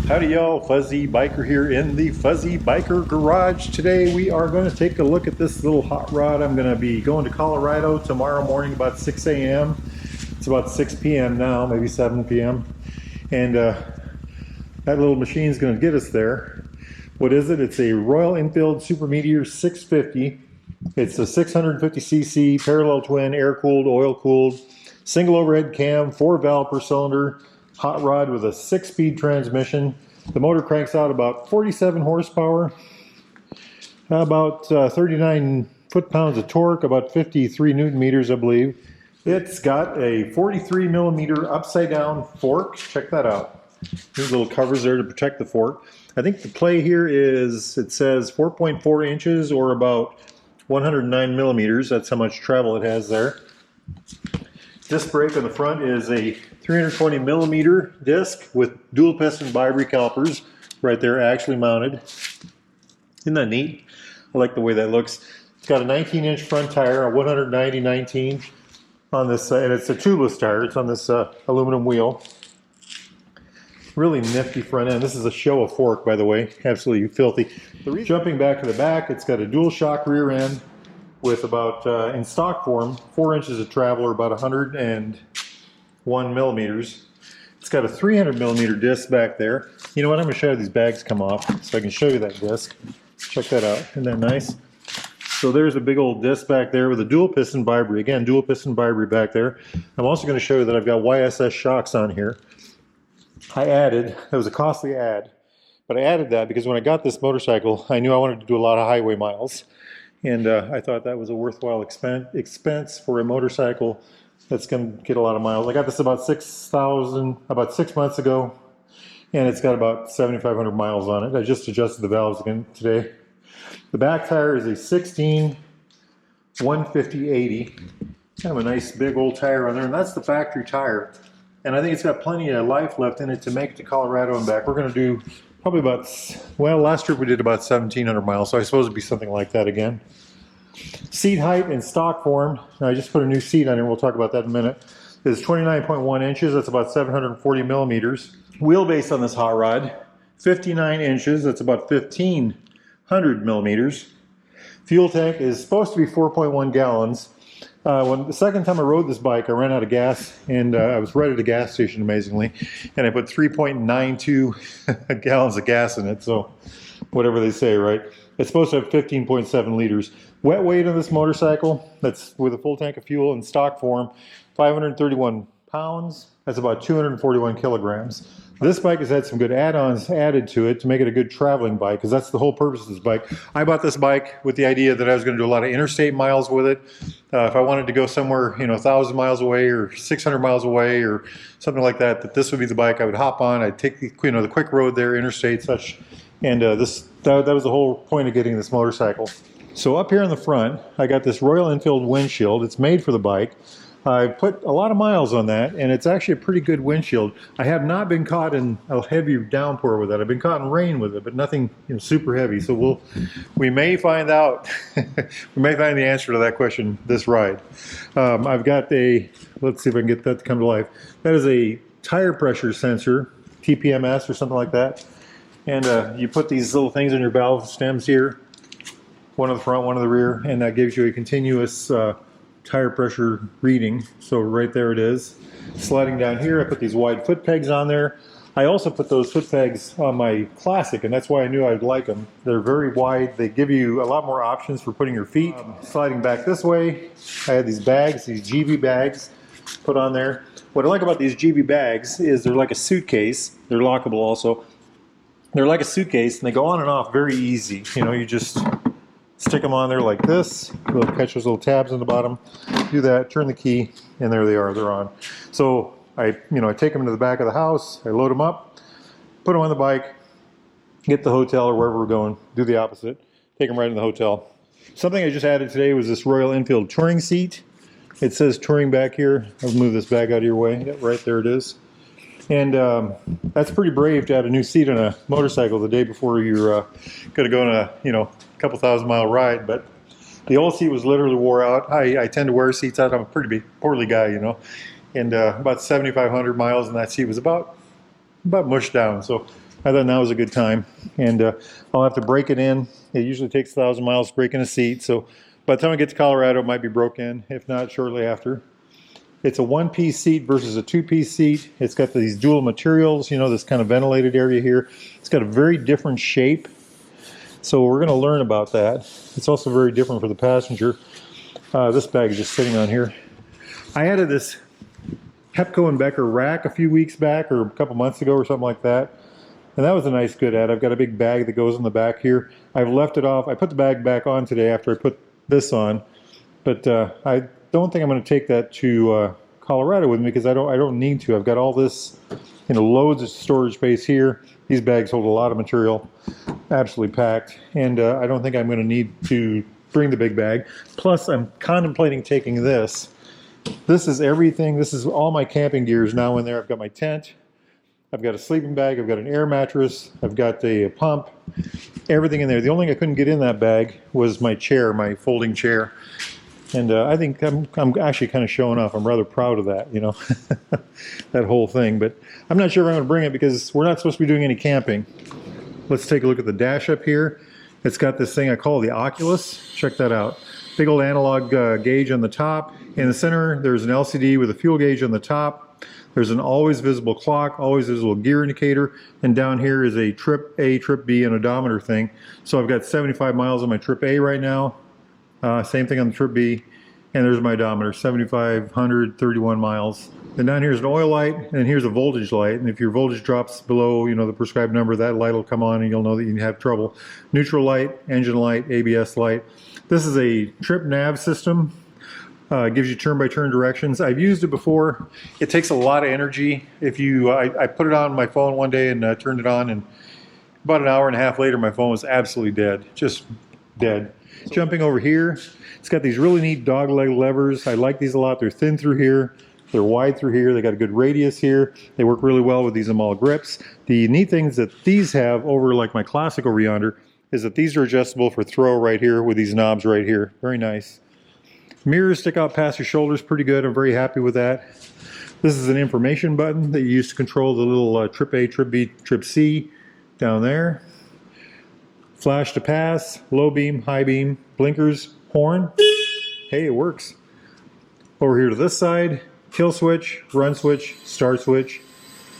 Howdy y'all, Fuzzy Biker here in the Fuzzy Biker Garage. Today we are going to take a look at this little hot rod. I'm going to be going to Colorado tomorrow morning about 6 a.m. It's about 6 p.m. now, maybe 7 p.m. And that little machine is going to get us there. What is it? It's a Royal Enfield Super Meteor 650. It's a 650cc parallel twin, air-cooled, oil-cooled, single overhead cam, 4-valve per cylinder, hot rod with a 6-speed transmission. The motor cranks out about 47 horsepower, about 39 foot-pounds of torque, about 53 newton meters, I believe. It's got a 43 millimeter upside-down fork. Check that out. There's little covers there to protect the fork. I think the play here is, it says 4.4 inches or about 109 millimeters. That's how much travel it has there. Disc brake on the front is a 320 millimeter disc with dual piston bi-brake calipers right there actually mounted. Isn't that neat? I like the way that looks. It's got a 19-inch front tire, a 190/19 on this, and it's a tubeless tire. It's on this aluminum wheel. Really nifty front end. This is a Showa fork, by the way. Absolutely filthy. Jumping back to the back, it's got a dual shock rear end with about, in stock form, 4 inches of travel, or about 101 millimeters. It's got a 300 millimeter disc back there. You know what? I'm going to show you these bags come off so I can show you that disc. Check that out. Isn't that nice? So there's a big old disc back there with a dual piston bi-brake. Again, dual piston bi-brake back there. I'm also going to show you that I've got YSS shocks on here. I added, it was a costly ad, but I added that because when I got this motorcycle, I knew I wanted to do a lot of highway miles. And I thought that was a worthwhile expense for a motorcycle that's going to get a lot of miles. I got this about 6 months ago, and it's got about 7,500 miles on it. I just adjusted the valves again today. The back tire is a 16 150/80. Kind of a nice big old tire on there, and that's the factory tire. And I think it's got plenty of life left in it to make it to Colorado and back. We're going to do probably about, well, last trip we did about 1,700 miles, so I suppose it'd be something like that again. Seat height in stock form, I just put a new seat on here, we'll talk about that in a minute, is 29.1 inches, that's about 740 millimeters. Wheelbase on this hot rod, 59 inches, that's about 1,500 millimeters. Fuel tank is supposed to be 4.1 gallons. When the second time I rode this bike, I ran out of gas, and I was right at a gas station, amazingly, and I put 3.92 gallons of gas in it, so whatever they say, right? It's supposed to have 15.7 liters. Wet weight on this motorcycle, that's with a full tank of fuel in stock form, 531 pounds. That's about 241 kilograms. This bike has had some good add-ons added to it to make it a good traveling bike, because that's the whole purpose of this bike. I bought this bike with the idea that I was going to do a lot of interstate miles with it. If I wanted to go somewhere, 1,000 miles away or 600 miles away or something like that, that this would be the bike I would hop on. I'd take the, the quick road there, interstate, such, and that was the whole point of getting this motorcycle. So up here in the front, I got this Royal Enfield windshield. It's made for the bike. I put a lot of miles on that, and it's actually a pretty good windshield. I have not been caught in a heavy downpour with it. I've been caught in rain with it, but nothing super heavy. So we may find out. We may find the answer to that question this ride. I've got a, let's see if I can get that to come to life. That is a tire pressure sensor, TPMS or something like that. And you put these little things in your valve stems here, one on the front, one on the rear, and that gives you a continuous tire pressure reading. So right there it is. Sliding down here, I put these wide foot pegs on there. I also put those foot pegs on my Classic, and that's why I knew I'd like them. They're very wide. They give you a lot more options for putting your feet. Sliding back this way, I had these bags, these GB bags put on there. What I like about these GB bags is they're like a suitcase. They're lockable also. They're like a suitcase, and they go on and off very easy. You just stick them on there like this. They'll catch those little tabs on the bottom. Do that, turn the key, and there they are, they're on. So I take them to the back of the house, I load them up, put them on the bike, get to the hotel or wherever we're going, do the opposite, take them right in the hotel. Something I just added today was this Royal Enfield touring seat. It says touring back here. I'll move this bag out of your way. Yep, right there it is. And that's pretty brave to add a new seat on a motorcycle the day before you're going to go on a couple 1,000-mile ride. But the old seat was literally wore out. I tend to wear seats out. I'm a pretty big, portly guy, and about 7,500 miles in that seat was about mushed down. So I thought now was a good time. And I'll have to break it in. It usually takes 1,000 miles to break in a seat. So by the time I get to Colorado, it might be broken, if not shortly after. It's a one-piece seat versus a two-piece seat. It's got these dual materials, you know, this kind of ventilated area here. It's got a very different shape. So we're going to learn about that. It's also very different for the passenger. This bag is just sitting on here. I added this Hepco and Becker rack a few weeks back, or a couple months ago or something like that. And that was a nice good add. I've got a big bag that goes in the back here. I've left it off. I put the bag back on today after I put this on. But I don't think I'm going to take that to Colorado with me because I don't need to. I've got all this, you know, loads of storage space here. These bags hold a lot of material, absolutely packed, and I don't think I'm going to need to bring the big bag. Plus, I'm contemplating taking this. This is everything. This is all my camping gear is now in there. I've got my tent. I've got a sleeping bag. I've got an air mattress. I've got a pump. Everything in there. The only thing I couldn't get in that bag was my chair, my folding chair. And I think I'm actually kind of showing off. I'm rather proud of that, you know, that whole thing. But I'm not sure if I'm going to bring it because we're not supposed to be doing any camping. Let's take a look at the dash up here. It's got this thing I call the Oculus. Check that out. Big old analog gauge on the top. In the center, there's an LCD with a fuel gauge on the top. There's an always visible clock, always visible gear indicator. And down here is a trip A, trip B, and odometer thing. So I've got 75 miles on my trip A right now. Same thing on the trip B, and there's my odometer, 7,531 miles. And down here's an oil light, and here's a voltage light. And if your voltage drops below, you know, the prescribed number, that light will come on, and you'll know that you have trouble. Neutral light, engine light, ABS light. This is a trip nav system. Gives you turn-by-turn directions. I've used it before. It takes a lot of energy. If you, I put it on my phone one day and turned it on, and about an hour and a half later, my phone was absolutely dead, just dead. Jumping over here, it's got these really neat dog leg levers. I like these a lot. They're thin through here. They're wide through here. They got a good radius here. They work really well with these Amal grips. The neat things that these have over like my classic over yonder is that these are adjustable for throw right here with these knobs right here. Very nice. Mirrors stick out past your shoulders pretty good. I'm very happy with that. This is an information button that you use to control the little trip A, trip B, trip C down there. Flash to pass, low beam, high beam, blinkers, horn. Hey, it works. Over here to this side, kill switch, run switch, start switch.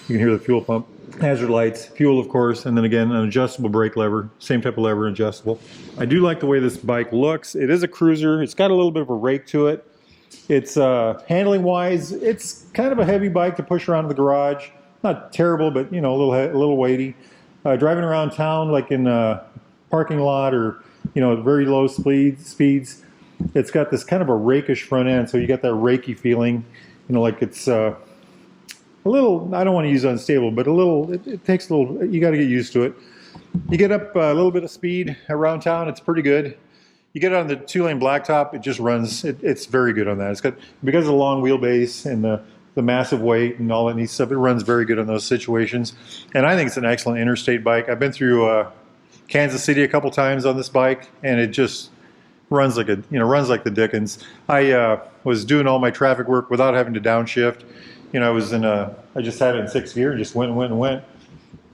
You can hear the fuel pump. Hazard lights, fuel of course, and then again an adjustable brake lever, same type of lever, adjustable. I do like the way this bike looks. It is a cruiser. It's got a little bit of a rake to it. It's handling wise, it's kind of a heavy bike to push around in the garage. Not terrible, but you know, a little weighty. Driving around town like in parking lot or, you know, very low speeds. It's got this kind of a rakish front end, so you get that rakey feeling, you know, like it's a little, I don't want to use unstable, but a little, it takes a little, you got to get used to it. You get up a little bit of speed around town, it's pretty good. You get on the 2-lane blacktop, it just runs, it's very good on that. It's got, because of the long wheelbase and the massive weight and all that neat stuff, it runs very good in those situations. And I think it's an excellent interstate bike. I've been through Kansas City a couple times on this bike, and it just runs like runs like the dickens. I was doing all my traffic work without having to downshift. You know, I just had it in 6th gear and just went and went and went.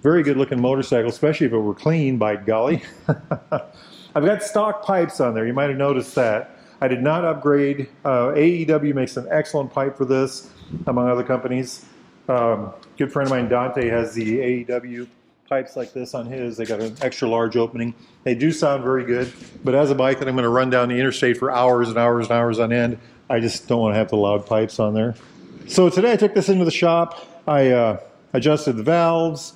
Very good looking motorcycle, especially if it were clean, by golly. I've got stock pipes on there. You might have noticed that. I did not upgrade. AEW makes an excellent pipe for this, among other companies. Good friend of mine, Dante, has the AEW pipes like this on his. They got an extra large opening. They do sound very good, but as a bike that I'm going to run down the interstate for hours and hours and hours on end, I just don't want to have the loud pipes on there. So today I took this into the shop. I adjusted the valves,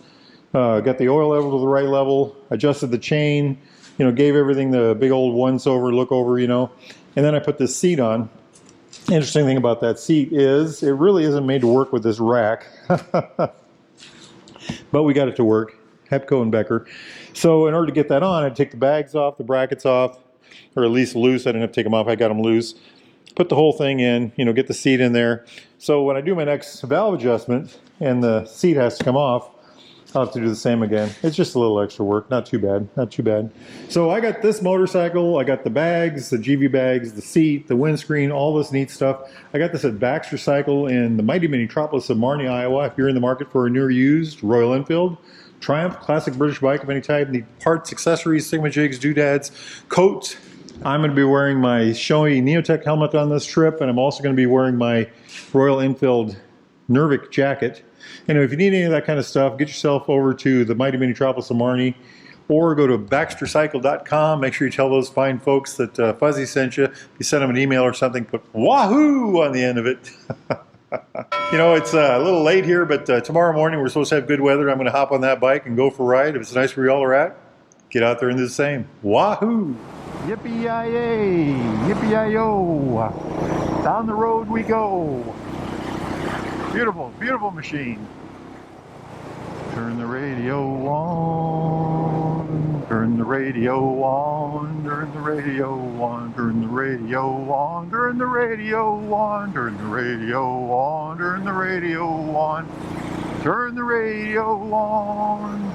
got the oil level to the right level, adjusted the chain, you know, gave everything the big old once over, look over, you know, and then I put this seat on. Interesting thing about that seat is it really isn't made to work with this rack, but we got it to work. Hepco and Becker. So in order to get that on, I'd take the bags off, the brackets off, or at least loose. I didn't have to take them off. I got them loose. Put the whole thing in, you know, get the seat in there. So when I do my next valve adjustment and the seat has to come off, I'll have to do the same again. It's just a little extra work. Not too bad. Not too bad. So I got this motorcycle. I got the bags, the GV bags, the seat, the windscreen, all this neat stuff. I got this at Baxter Cycle in the mighty metropolis of Marnie, Iowa. If you're in the market for a new or used Royal Enfield, Triumph, classic British bike of any type. Need parts, accessories, Sigma jigs, doodads, coats. I'm going to be wearing my Shoei Neotech helmet on this trip, and I'm also going to be wearing my Royal Enfield Nervic jacket. Anyway, if you need any of that kind of stuff, get yourself over to the Mighty Minnetropolis of Marnie, or go to baxtercycle.com. Make sure you tell those fine folks that Fuzzy sent you. If you send them an email or something, put Wahoo on the end of it. You know, it's a little late here, but tomorrow morning we're supposed to have good weather. I'm going to hop on that bike and go for a ride. If it's nice where you all are at, get out there and do the same. Wahoo! Yippee-yi-yay! Yippee-yi-yo! Down the road we go! Beautiful, beautiful machine. Turn the radio on, turn the radio on, turn the radio on, turn the radio on, turn the radio on, turn the radio on, turn the radio on, turn the radio on.